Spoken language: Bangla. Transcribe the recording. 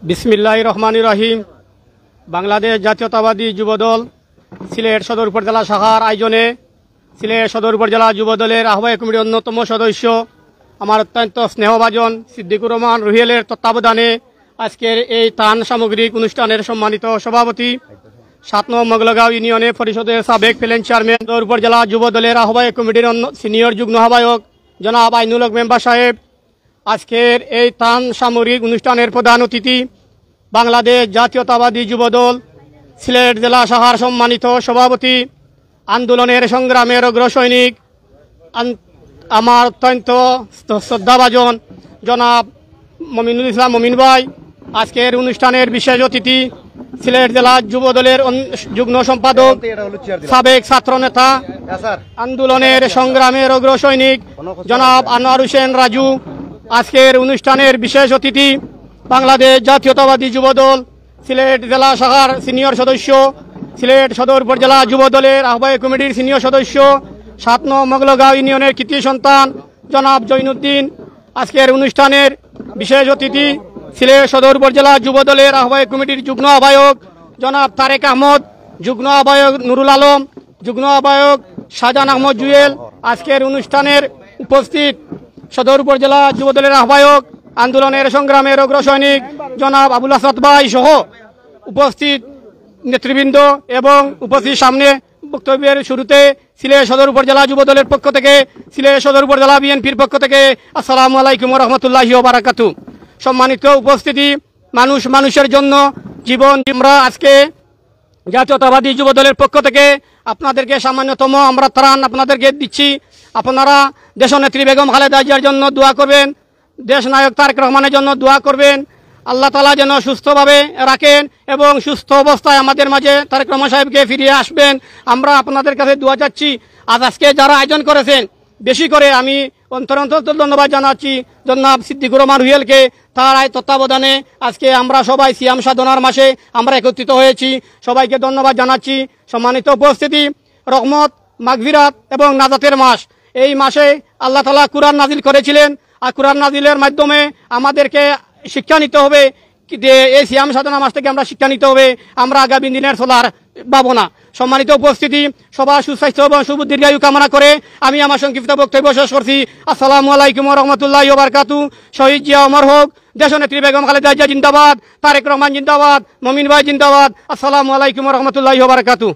বিসমিল্লাহির রহমানির রহিম। বাংলাদেশ জাতীয়তাবাদী যুবদল সিলেট সদর উপজেলা শাখার আয়োজনে সিলেট সদর উপজেলা যুবদলের আহ্বায়ক কমিটির অন্যতম সদস্য আমার অত্যন্ত স্নেহভাজন সিদ্দিকুর রহমান রুহিয়েলের তত্ত্বাবধানে আজকের এই ত্রাণ সামগ্রিক অনুষ্ঠানের সম্মানিত সভাপতি ৭ নং মগলগাঁও ইউনিয়নে পরিষদের সাবেক প্লেন চেয়ারম্যান সদর উপজেলা যুবদলের আহ্বায়ক কমিটির সিনিয়র যুগ্ম আহ্বায়ক জনাব আইনুল হক মেম্বার সাহেব, আজকের এই ত্রাণ সামগ্রিক অনুষ্ঠানের প্রধান অতিথি বাংলাদেশ জাতীয়তাবাদী যুবদল সিলেট জেলা শাখার সম্মানিত সভাপতি, আন্দোলনের সংগ্রামের অগ্রসৈনিক, আমার অত্যন্ত শ্রদ্ধাভাজন জনাব মমিনুল ইসলাম মমিন ভাই, আজকের অনুষ্ঠানের বিশেষ অতিথি সিলেট জেলা যুবদলের যুগ্ম সম্পাদক, সাবেক ছাত্রনেতা, আন্দোলনের সংগ্রামের অগ্রসৈনিক জনাব আনোয়ার হোসেন রাজু, আজকের অনুষ্ঠানের বিশেষ অতিথি বাংলাদেশ জাতীয়তাবাদী যুবদল সিলেট জেলা শাখার সিনিয়র সদস্য, সিলেট সদর উপজেলা যুবদলের আহ্বায়ক কমিটির সিনিয়র সদস্য, ৭ নং মগলগাঁও ইউনিয়নের কৃতি সন্তান জনাব জৈনুদ্দিন, আজকের অনুষ্ঠানের বিশেষ অতিথি সিলেট সদর উপজেলা যুবদলের আহ্বায়ক কমিটির যুগ্ম আহ্বায়ক জনাব তারেক আহমদ, যুগ্ম আহ্বায়ক নুরুল আলম, যুগ্ম আহ্বায়ক শাহজাহান আহমদ জুয়েল, আজকের অনুষ্ঠানের উপস্থিত সদর উপজেলা যুবদলের আহ্বায়ক, আন্দোলনের সংগ্রামের অগ্রসৈনিক জনাব আবুল আসাদ ভাই সহ উপস্থিত নেতৃবৃন্দ এবং উপস্থিত সামনে বক্তব্যের শুরুতে সিলেট সদর উপজেলা যুবদলের পক্ষ থেকে, সিলেট সদর উপজেলা বিএনপির পক্ষ থেকে আসসালামু আলাইকুম রহমতুল্লাহি ওয়া বারাকাতু। সম্মানিত উপস্থিতি, মানুষ মানুষের জন্য জীবন, আমরা আজকে জাতীয়তাবাদী যুবদলের পক্ষ থেকে আপনাদেরকে সামান্যতম আমরা ত্রাণ আপনাদেরকে দিচ্ছি। আপনারা দেশনেত্রী বেগম খালেদা জিয়ার জন্য দোয়া করবেন, দেশ নায়ক তারেক রহমানের জন্য দোয়া করবেন, আল্লাহ তাআলা যেন সুস্থভাবে রাখেন এবং সুস্থ অবস্থায় আমাদের মাঝে তারেক রহমান সাহেবকে ফিরিয়ে আসবেন। আমরা আপনাদের কাছে দোয়া চাচ্ছি। আজকে যারা আয়োজন করেছেন, বেশি করে আমি অন্তর ধন্যবাদ জানাচ্ছি জনাব সিদ্দিকুর রহমান রুহিয়েলকে, তার তত্ত্বাবধানে আজকে আমরা সবাই সিয়াম সাধনার মাসে আমরা একত্রিত হয়েছি। সবাইকে ধন্যবাদ জানাচ্ছি। সম্মানিত উপস্থিতি, রহমত, মাগফিরাত এবং নাজাতের মাস, এই মাসে আল্লাহ তাআলা কুরআন নাজিল করেছিলেন। আর কুরআন নাজিলের মাধ্যমে আমাদেরকে শিক্ষা নিতে হবে যে এই সিয়াম সাধনা মাস থেকে আমরা শিক্ষা নিতে হবে, আমরা আগামী দিনের চলার ভাবনা। সম্মানিত উপস্থিতি, সবার সুস্বাস্থ্য এবং সুবুদ্ধির কামনা করে আমি আমার সংক্ষিপ্ত বক্তব্য শেষ করছি। আসসালামু আলাইকুম রহমতুল্লাহি ওয়া বারাকাতু। শহীদ জিয়া অমর হোক, দেশনেত্রী বেগম খালেদা জিয়া জিন্দাবাদ, তারেক রহমান জিন্দাবাদ, মমিন ভাই জিন্দাবাদ। আসসালামু আলাইকুম রহমতুল্লাহি ওয়া বারাকাতু।